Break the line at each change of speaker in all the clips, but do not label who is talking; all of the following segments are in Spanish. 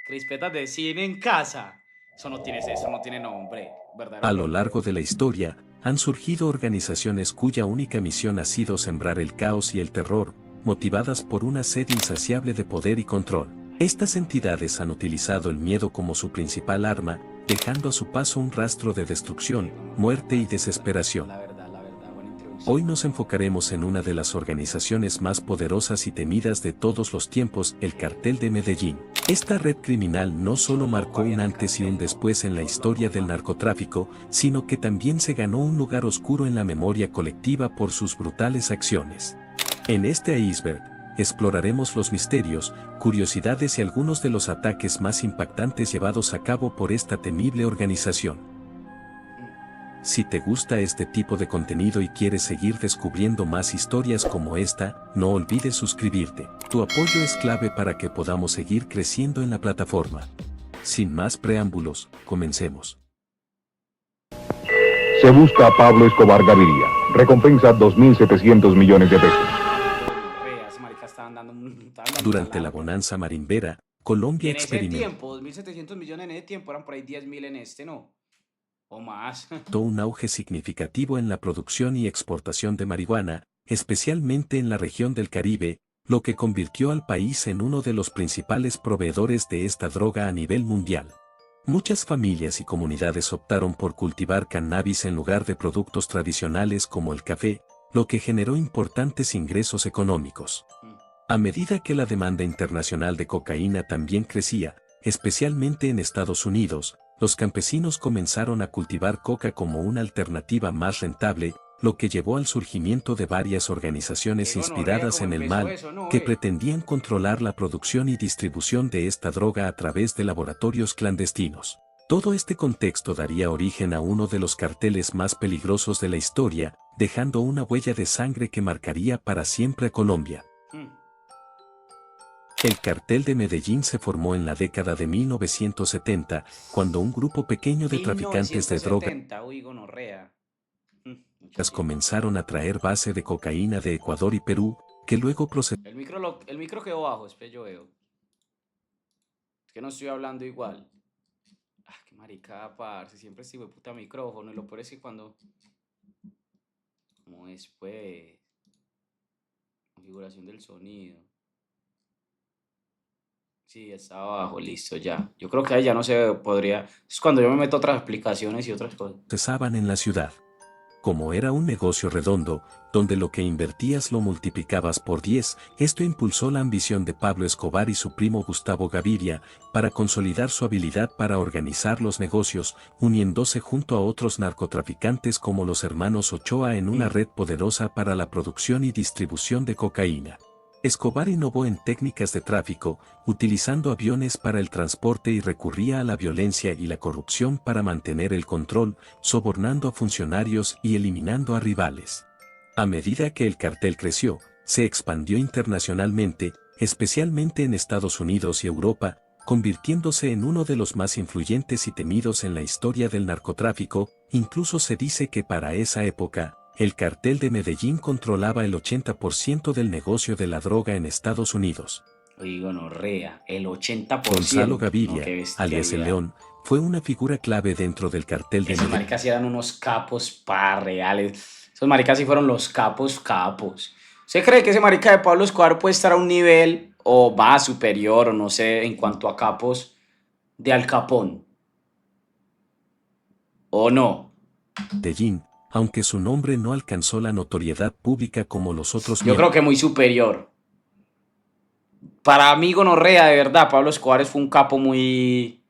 Crispetas de cine en casa. Eso no tiene nombre. Verdadero
A lo
nombre.
largo de la historia, han surgido organizaciones cuya única misión ha sido sembrar el caos y el terror, motivadas por una sed insaciable de poder y control. Estas entidades han utilizado el miedo como su principal arma, dejando a su paso un rastro de destrucción, muerte y desesperación.
La verdad, buena
Hoy
introducción.
nos enfocaremos en una de las organizaciones más poderosas y temidas de todos los tiempos, el Cartel de Medellín. Esta red criminal no solo marcó un antes y un después en la historia del narcotráfico, sino que también se ganó un lugar oscuro en la memoria colectiva por sus brutales acciones. En este iceberg, exploraremos los misterios, curiosidades y algunos de los ataques más impactantes llevados a cabo por esta temible organización. Si te gusta este tipo de contenido y quieres seguir descubriendo más historias como esta, no olvides suscribirte. Tu apoyo es clave para que podamos seguir creciendo en la plataforma. Sin más preámbulos, comencemos.
Se busca a Pablo Escobar Gaviria. Recompensa 2.700 millones de pesos.
Ese marica estaban dando
Durante la
talante.
bonanza marimbera, Colombia
En ese
experimentó
tiempo, 2.700 millones en ese tiempo, eran por ahí 10.000 en este, ¿no? O más.
un auge significativo en la producción y exportación de marihuana, especialmente en la región del Caribe, lo que convirtió al país en uno de los principales proveedores de esta droga a nivel mundial. Muchas familias y comunidades optaron por cultivar cannabis en lugar de productos tradicionales como el café, lo que generó importantes ingresos económicos. A medida que la demanda internacional de cocaína también crecía, especialmente en Estados Unidos, los campesinos comenzaron a cultivar coca como una alternativa más rentable, lo que llevó al surgimiento de varias organizaciones
Qué gonorrea,
inspiradas
cómo
en el
empezó
mal,
eso, ¿no,
que
ve?
pretendían controlar la producción y distribución de esta droga a través de laboratorios clandestinos. Todo este contexto daría origen a uno de los carteles más peligrosos de la historia, dejando una huella de sangre que marcaría para siempre a Colombia. El cartel de Medellín se formó en la década de 1970, cuando un grupo pequeño de traficantes de drogas
1970, uy, gonorrea. Mucho tiempo.
comenzaron a traer base de cocaína de Ecuador y Perú, que luego procesaron
El micro quedó bajo, espera, yo veo. Es que no estoy hablando igual. Ah, qué maricada, parce. Siempre este puta micrófono. Y lo peor es que cuando. ¿Cómo es, pues? Configuración del sonido. Sí, está abajo, listo, ya. Yo creo que ahí ya no se podría. Es cuando yo me meto a otras aplicaciones y otras cosas.
en la ciudad. Como era un negocio redondo, donde lo que invertías lo multiplicabas por 10, esto impulsó la ambición de Pablo Escobar y su primo Gustavo Gaviria, para consolidar su habilidad para organizar los negocios, uniéndose junto a otros narcotraficantes como los hermanos Ochoa en una red poderosa para la producción y distribución de cocaína. Escobar innovó en técnicas de tráfico, utilizando aviones para el transporte y recurría a la violencia y la corrupción para mantener el control, sobornando a funcionarios y eliminando a rivales. A medida que el cartel creció, se expandió internacionalmente, especialmente en Estados Unidos y Europa, convirtiéndose en uno de los más influyentes y temidos en la historia del narcotráfico. Incluso se dice que para esa época, el cartel de Medellín controlaba el 80% del negocio de la droga en Estados Unidos.
Uy, gonorrea, el
Gonzalo
80%. No,
Gaviria,
qué
alias El
bestialidad.
León, fue una figura clave dentro del cartel de
Esos
Medellín.
maricas sí eran unos capos reales. Esos maricas sí fueron los capos. ¿Usted cree que ese marica de Pablo Escobar puede estar a un nivel o más superior o no sé en cuanto a capos de Al Capón? ¿O no?
Aunque su nombre no alcanzó la notoriedad pública como los otros
Yo creo
miembros.
que muy superior. Para mí, gonorrea, de verdad, Pablo Escobar fue un capo muy...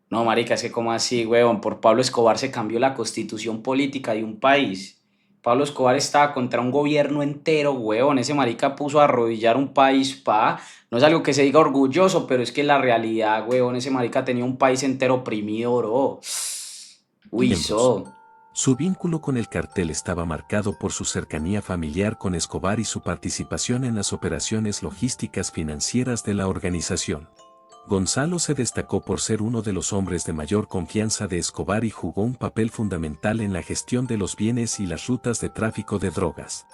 No, marica, es que como así, huevón, por Pablo Escobar se cambió la constitución política de un país. Pablo Escobar estaba contra un gobierno entero, huevón. Ese marica puso a arrodillar un país, pa. No es algo que se diga orgulloso, pero es que la realidad, huevón, ese marica tenía un país entero oprimido, bro. Uy,
Su vínculo con el cartel estaba marcado por su cercanía familiar con Escobar y su participación en las operaciones logísticas financieras de la organización. Gonzalo se destacó por ser uno de los hombres de mayor confianza de Escobar y jugó un papel fundamental en la gestión de los bienes y las rutas de tráfico de drogas.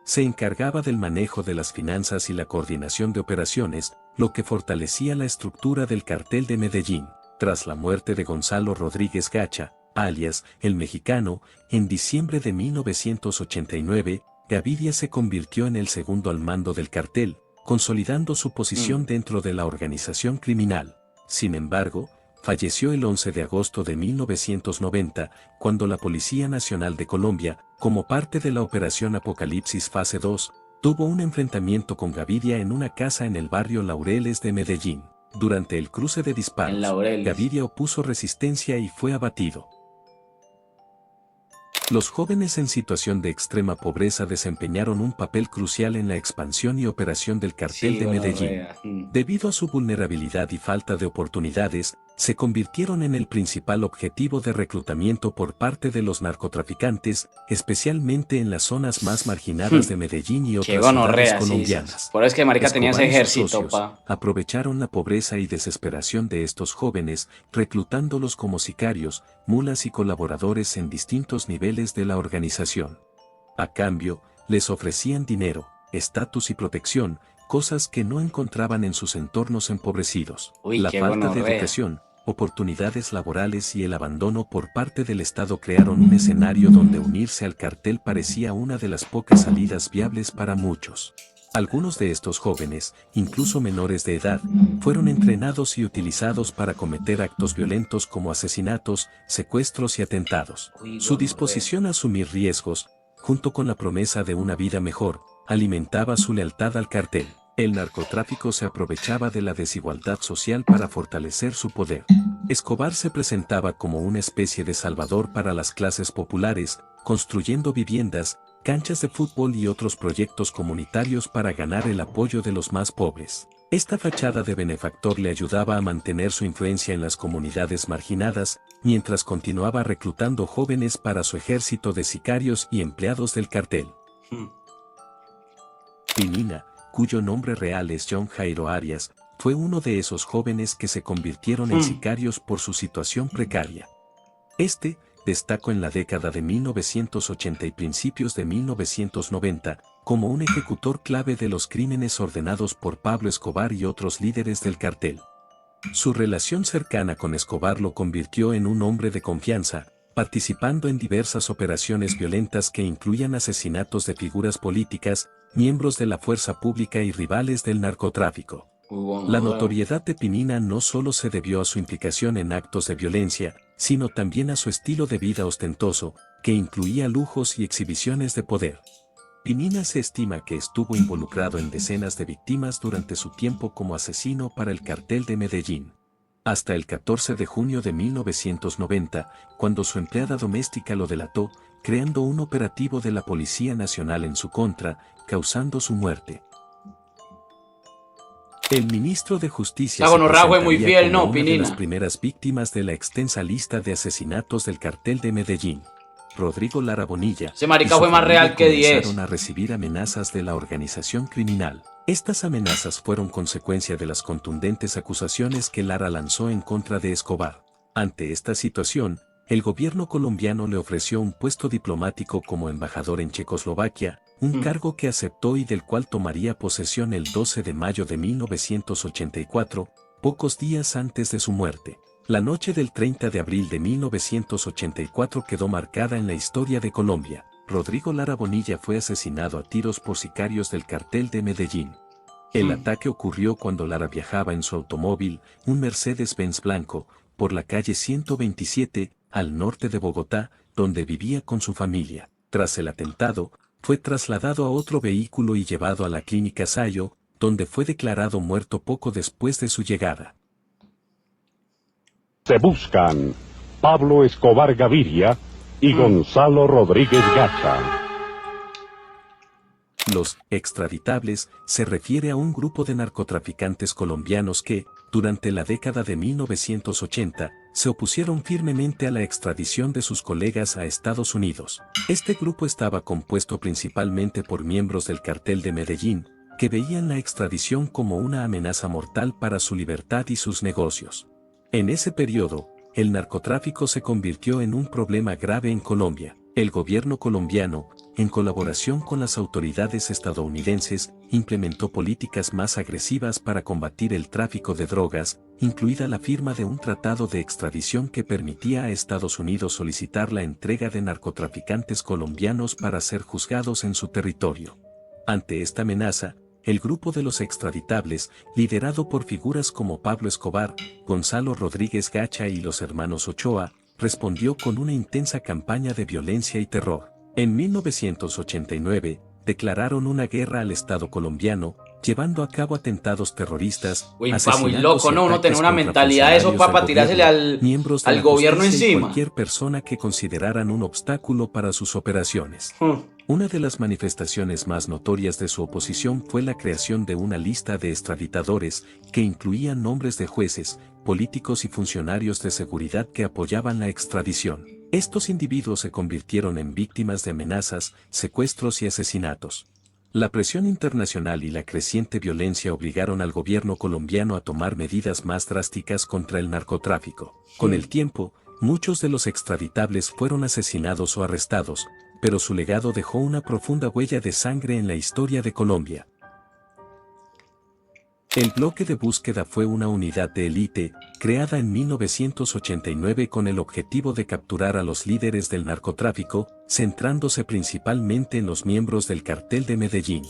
Se encargaba del manejo de las finanzas y la coordinación de operaciones, lo que fortalecía la estructura del cartel de Medellín. Tras la muerte de Gonzalo Rodríguez Gacha, alias El Mexicano, en diciembre de 1989, Gaviria se convirtió en el segundo al mando del cartel, consolidando su posición dentro de la organización criminal. Sin embargo, falleció el 11 de agosto de 1990, cuando la Policía Nacional de Colombia, como parte de la Operación Apocalipsis Fase 2, tuvo un enfrentamiento con Gaviria en una casa en el barrio Laureles de Medellín. Durante el cruce de disparos, Gaviria opuso resistencia y fue abatido. Los jóvenes en situación de extrema pobreza desempeñaron un papel crucial en la expansión y operación del cartel de Medellín. Debido a su vulnerabilidad y falta de oportunidades, se convirtieron en el principal objetivo de reclutamiento por parte de los narcotraficantes, especialmente en las zonas más marginadas de Medellín y otras ciudades colombianas.
Por eso es que marica tenía ese ejército,
aprovecharon la pobreza y desesperación de estos jóvenes, reclutándolos como sicarios, mulas y colaboradores en distintos niveles de la organización. A cambio, les ofrecían dinero, estatus y protección, cosas que no encontraban en sus entornos empobrecidos. La falta de educación, oportunidades laborales y el abandono por parte del Estado crearon un escenario donde unirse al cartel parecía una de las pocas salidas viables para muchos. Algunos de estos jóvenes, incluso menores de edad, fueron entrenados y utilizados para cometer actos violentos como asesinatos, secuestros y atentados. Su disposición a asumir riesgos, junto con la promesa de una vida mejor, alimentaba su lealtad al cartel. El narcotráfico se aprovechaba de la desigualdad social para fortalecer su poder. Escobar se presentaba como una especie de salvador para las clases populares, construyendo viviendas, canchas de fútbol y otros proyectos comunitarios para ganar el apoyo de los más pobres. Esta fachada de benefactor le ayudaba a mantener su influencia en las comunidades marginadas, mientras continuaba reclutando jóvenes para su ejército de sicarios y empleados del cartel. Pinina, cuyo nombre real es John Jairo Arias, fue uno de esos jóvenes que se convirtieron en sicarios por su situación precaria. Este destacó en la década de 1980 y principios de 1990 como un ejecutor clave de los crímenes ordenados por Pablo Escobar y otros líderes del cartel. Su relación cercana con Escobar lo convirtió en un hombre de confianza, participando en diversas operaciones violentas que incluían asesinatos de figuras políticas, miembros de la fuerza pública y rivales del narcotráfico. La notoriedad de Pinina no solo se debió a su implicación en actos de violencia, sino también a su estilo de vida ostentoso, que incluía lujos y exhibiciones de poder. Pinina se estima que estuvo involucrado en decenas de víctimas durante su tiempo como asesino para el cartel de Medellín. Hasta el 14 de junio de 1990, cuando su empleada doméstica lo delató, creando un operativo de la Policía Nacional en su contra, causando su muerte. El ministro de Justicia
fue muy fiel,
como
¿no,
una de
Pinina?
las primeras víctimas de la extensa lista de asesinatos del cartel de Medellín. Rodrigo Lara Bonilla
Ese marica fue más real que 10.
Comenzaron a recibir amenazas de la organización criminal. Estas amenazas fueron consecuencia de las contundentes acusaciones que Lara lanzó en contra de Escobar. Ante esta situación, el gobierno colombiano le ofreció un puesto diplomático como embajador en Checoslovaquia, un cargo que aceptó y del cual tomaría posesión el 12 de mayo de 1984, pocos días antes de su muerte. La noche del 30 de abril de 1984 quedó marcada en la historia de Colombia. Rodrigo Lara Bonilla fue asesinado a tiros por sicarios del cartel de Medellín. El ataque ocurrió cuando Lara viajaba en su automóvil, un Mercedes-Benz blanco, por la calle 127, al norte de Bogotá, donde vivía con su familia. Tras el atentado, fue trasladado a otro vehículo y llevado a la clínica Sayo, donde fue declarado muerto poco después de su llegada.
Se buscan Pablo Escobar Gaviria y Gonzalo Rodríguez Gacha.
Los extraditables se refiere a un grupo de narcotraficantes colombianos que, durante la década de 1980, se opusieron firmemente a la extradición de sus colegas a Estados Unidos. Este grupo estaba compuesto principalmente por miembros del cartel de Medellín, que veían la extradición como una amenaza mortal para su libertad y sus negocios. En ese periodo, el narcotráfico se convirtió en un problema grave en Colombia. El gobierno colombiano, en colaboración con las autoridades estadounidenses, implementó políticas más agresivas para combatir el tráfico de drogas, incluida la firma de un tratado de extradición que permitía a Estados Unidos solicitar la entrega de narcotraficantes colombianos para ser juzgados en su territorio. Ante esta amenaza, el grupo de los extraditables, liderado por figuras como Pablo Escobar, Gonzalo Rodríguez Gacha y los hermanos Ochoa, respondió con una intensa campaña de violencia y terror. En 1989, declararon una guerra al Estado colombiano, llevando a cabo atentados terroristas,
Uy, pa, muy
asesinatos
loco,
y
¿no? Uno
ataques
tener una
contra
mentalidad de eso,
funcionarios
para
del
tirársele
gobierno, miembros de
al
la
gobierno
justicia y
encima.
cualquier persona que consideraran un obstáculo para sus operaciones. Una de las manifestaciones más notorias de su oposición fue la creación de una lista de extraditadores, que incluían nombres de jueces, políticos y funcionarios de seguridad que apoyaban la extradición. Estos individuos se convirtieron en víctimas de amenazas, secuestros y asesinatos. La presión internacional y la creciente violencia obligaron al gobierno colombiano a tomar medidas más drásticas contra el narcotráfico. Con el tiempo, muchos de los extraditables fueron asesinados o arrestados, pero su legado dejó una profunda huella de sangre en la historia de Colombia. El bloque de búsqueda fue una unidad de élite, creada en 1989 con el objetivo de capturar a los líderes del narcotráfico, centrándose principalmente en los miembros del cartel de Medellín.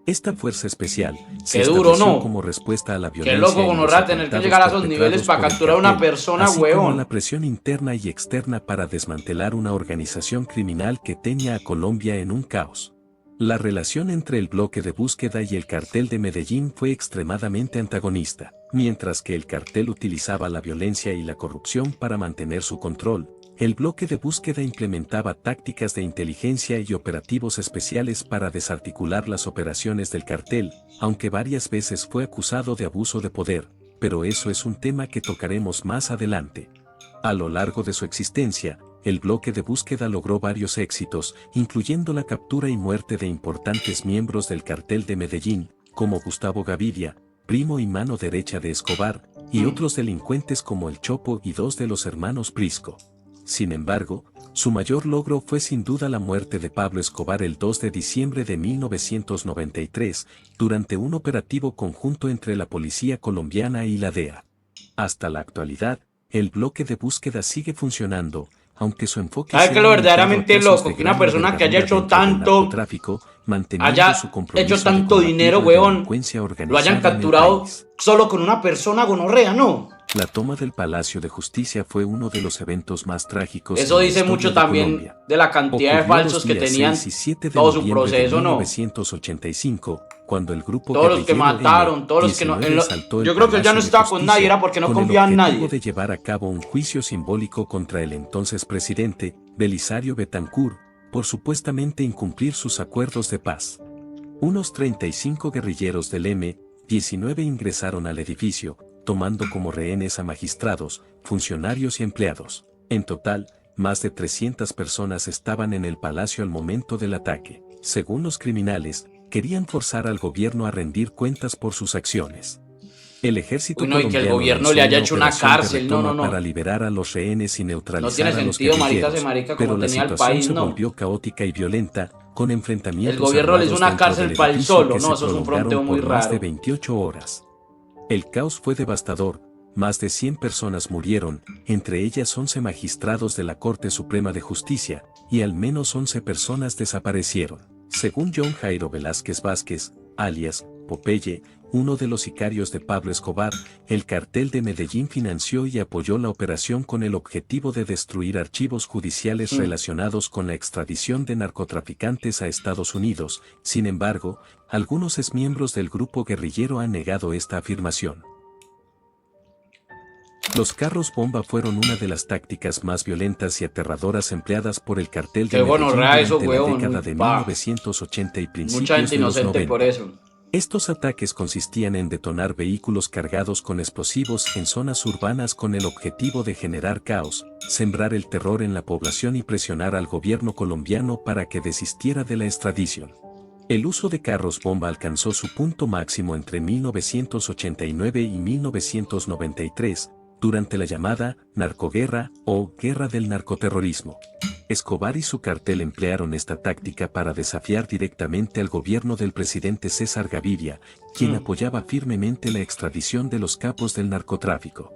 Esta fuerza especial se
Qué duro,
estableció
¿no?
como respuesta a la
Qué
violencia
loco,
y los
gonorrea, tener que
atentados
llegar a esos niveles
perpetrados
para
por el
capturar a una
cartel,
persona,
así como a
huevón.
la presión interna y externa para desmantelar una organización criminal que tenía a Colombia en un caos. La relación entre el bloque de búsqueda y el cartel de Medellín fue extremadamente antagonista. Mientras que el cartel utilizaba la violencia y la corrupción para mantener su control, el bloque de búsqueda implementaba tácticas de inteligencia y operativos especiales para desarticular las operaciones del cartel, aunque varias veces fue acusado de abuso de poder, pero eso es un tema que tocaremos más adelante. A lo largo de su existencia, el bloque de búsqueda logró varios éxitos, incluyendo la captura y muerte de importantes miembros del cartel de Medellín, como Gustavo Gaviria, primo y mano derecha de Escobar, y otros delincuentes como el Chopo y dos de los hermanos Prisco. Sin embargo, su mayor logro fue sin duda la muerte de Pablo Escobar el 2 de diciembre de 1993, durante un operativo conjunto entre la policía colombiana y la DEA. Hasta la actualidad, el bloque de búsqueda sigue funcionando, aunque su enfoque
¿Sabe qué es lo verdaderamente loco? Que una persona que haya hecho tanto, haya hecho tanto dinero, huevón, lo hayan capturado solo con una persona, gonorrea, ¿no?
La toma del Palacio de Justicia fue uno de los eventos más trágicos.
Eso dice mucho también de la cantidad de falsos que tenían todo su proceso, ¿no?
1985, cuando el grupo
todos los que mataron, todos los que no... Yo creo que él ya no estaba con nadie, era porque no confiaba en nadie.
De llevar a cabo un juicio simbólico contra el entonces presidente, Belisario Betancur, por supuestamente incumplir sus acuerdos de paz. Unos 35 guerrilleros del M-19 ingresaron al edificio, tomando como rehenes a magistrados, funcionarios y empleados. En total, más de 300 personas estaban en el palacio al momento del ataque. Según los criminales, querían forzar al gobierno a rendir cuentas por sus acciones. El ejército
y que el gobierno le haya hecho una cárcel, no.
Para liberar a los rehenes y neutralizar
no tiene
a los
sentido,
guerrilleros,
marica,
pero
como
la
tenía el
situación
país,
se
no.
volvió caótica y violenta, con enfrentamientos.
El gobierno le hizo una
armados
cárcel
dentro
para
del
él
edificio
solo,
que
no,
se
eso es un
prolongaron
fronteo muy
por más
raro.
de 28 horas. El caos fue devastador, más de 100 personas murieron, entre ellas 11 magistrados de la Corte Suprema de Justicia, y al menos 11 personas desaparecieron. Según John Jairo Velázquez Vázquez, alias Popeye, uno de los sicarios de Pablo Escobar, el cartel de Medellín financió y apoyó la operación con el objetivo de destruir archivos judiciales relacionados con la extradición de narcotraficantes a Estados Unidos. Sin embargo, algunos exmiembros del grupo guerrillero han negado esta afirmación. Los carros bomba fueron una de las tácticas más violentas y aterradoras empleadas por el cartel de Medellín durante la década de 1980 y principios
mucha gente
de los
inocente
90.
por eso.
Estos ataques consistían en detonar vehículos cargados con explosivos en zonas urbanas con el objetivo de generar caos, sembrar el terror en la población y presionar al gobierno colombiano para que desistiera de la extradición. El uso de carros bomba alcanzó su punto máximo entre 1989 y 1993, durante la llamada narcoguerra o guerra del narcoterrorismo. Escobar y su cartel emplearon esta táctica para desafiar directamente al gobierno del presidente César Gaviria, quien apoyaba firmemente la extradición de los capos del narcotráfico.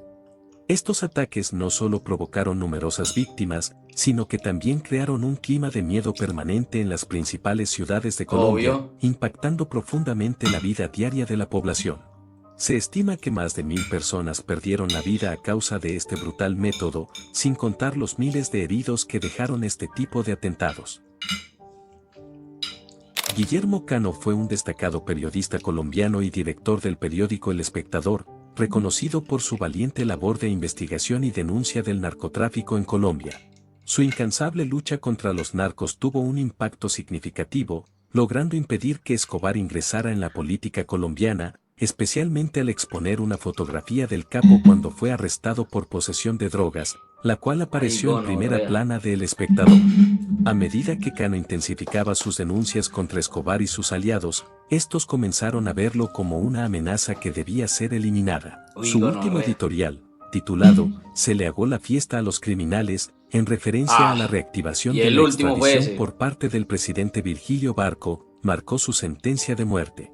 Estos ataques no solo provocaron numerosas víctimas, sino que también crearon un clima de miedo permanente en las principales ciudades de Colombia,
Obvio.
impactando profundamente la vida diaria de la población. Se estima que más de 1000 personas perdieron la vida a causa de este brutal método, sin contar los miles de heridos que dejaron este tipo de atentados. Guillermo Cano fue un destacado periodista colombiano y director del periódico El Espectador, reconocido por su valiente labor de investigación y denuncia del narcotráfico en Colombia. Su incansable lucha contra los narcos tuvo un impacto significativo, logrando impedir que Escobar ingresara en la política colombiana, especialmente al exponer una fotografía del capo cuando fue arrestado por posesión de drogas, la cual apareció en primera plana de El Espectador. A medida que Cano intensificaba sus denuncias contra Escobar y sus aliados, estos comenzaron a verlo como una amenaza que debía ser eliminada. Su último editorial, titulado "Se le agó la fiesta a los criminales", en referencia a la reactivación de la extradición por parte del presidente Virgilio Barco, marcó su sentencia de muerte.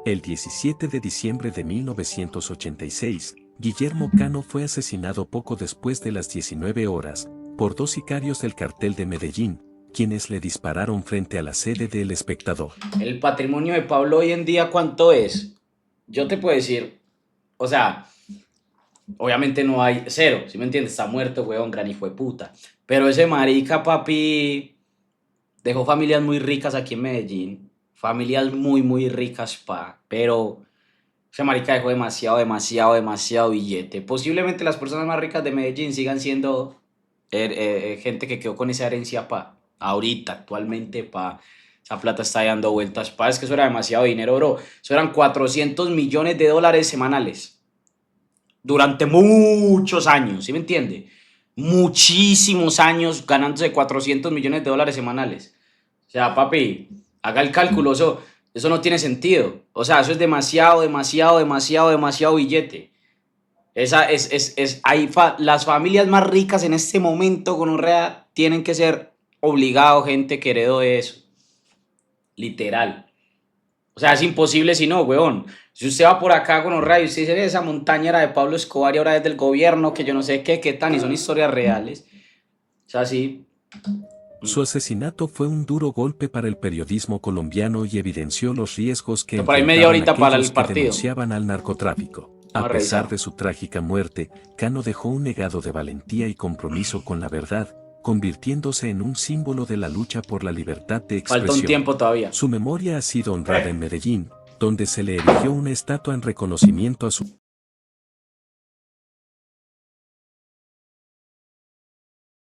El 17 de diciembre de 1986, Guillermo Cano fue asesinado poco después de las 19 horas, por 2 sicarios del cartel de Medellín, quienes le dispararon frente a la sede de El Espectador.
El patrimonio de Pablo hoy en día, ¿cuánto es? Yo te puedo decir, o sea, obviamente no hay cero, ¿sí me entiendes? Está muerto, weón, gran hijo de puta. Pero ese marica, papi, dejó familias muy ricas aquí en Medellín. Familias muy, muy ricas, pero ese marica dejó demasiado billete. Posiblemente las personas más ricas de Medellín sigan siendo gente que quedó con esa herencia, ahorita, actualmente, esa plata está dando vueltas, es que eso era demasiado dinero, bro. Eso eran 400 millones de dólares semanales. Durante muchos años, ¿sí me entiende? Muchísimos años ganándose 400 millones de dólares semanales. O sea, papi, haga el cálculo, eso no tiene sentido. O sea, eso es demasiado billete. Las familias más ricas en este momento, gonorrea, tienen que ser obligados, gente que heredó eso. Literal. O sea, es imposible si no, weón. Si usted va por acá, gonorrea, y usted dice, esa montaña era de Pablo Escobar y ahora es del gobierno, que yo no sé qué tan, y son historias reales. O sea, sí.
Su asesinato fue un duro golpe para el periodismo colombiano y evidenció los riesgos que
por ahí media horita para el
que
partido
denunciaban al narcotráfico. A pesar de su trágica muerte, Cano dejó un legado de valentía y compromiso con la verdad, convirtiéndose en un símbolo de la lucha por la libertad de expresión.
Falta un tiempo todavía.
Su memoria ha sido honrada en Medellín, donde se le erigió una estatua en reconocimiento a su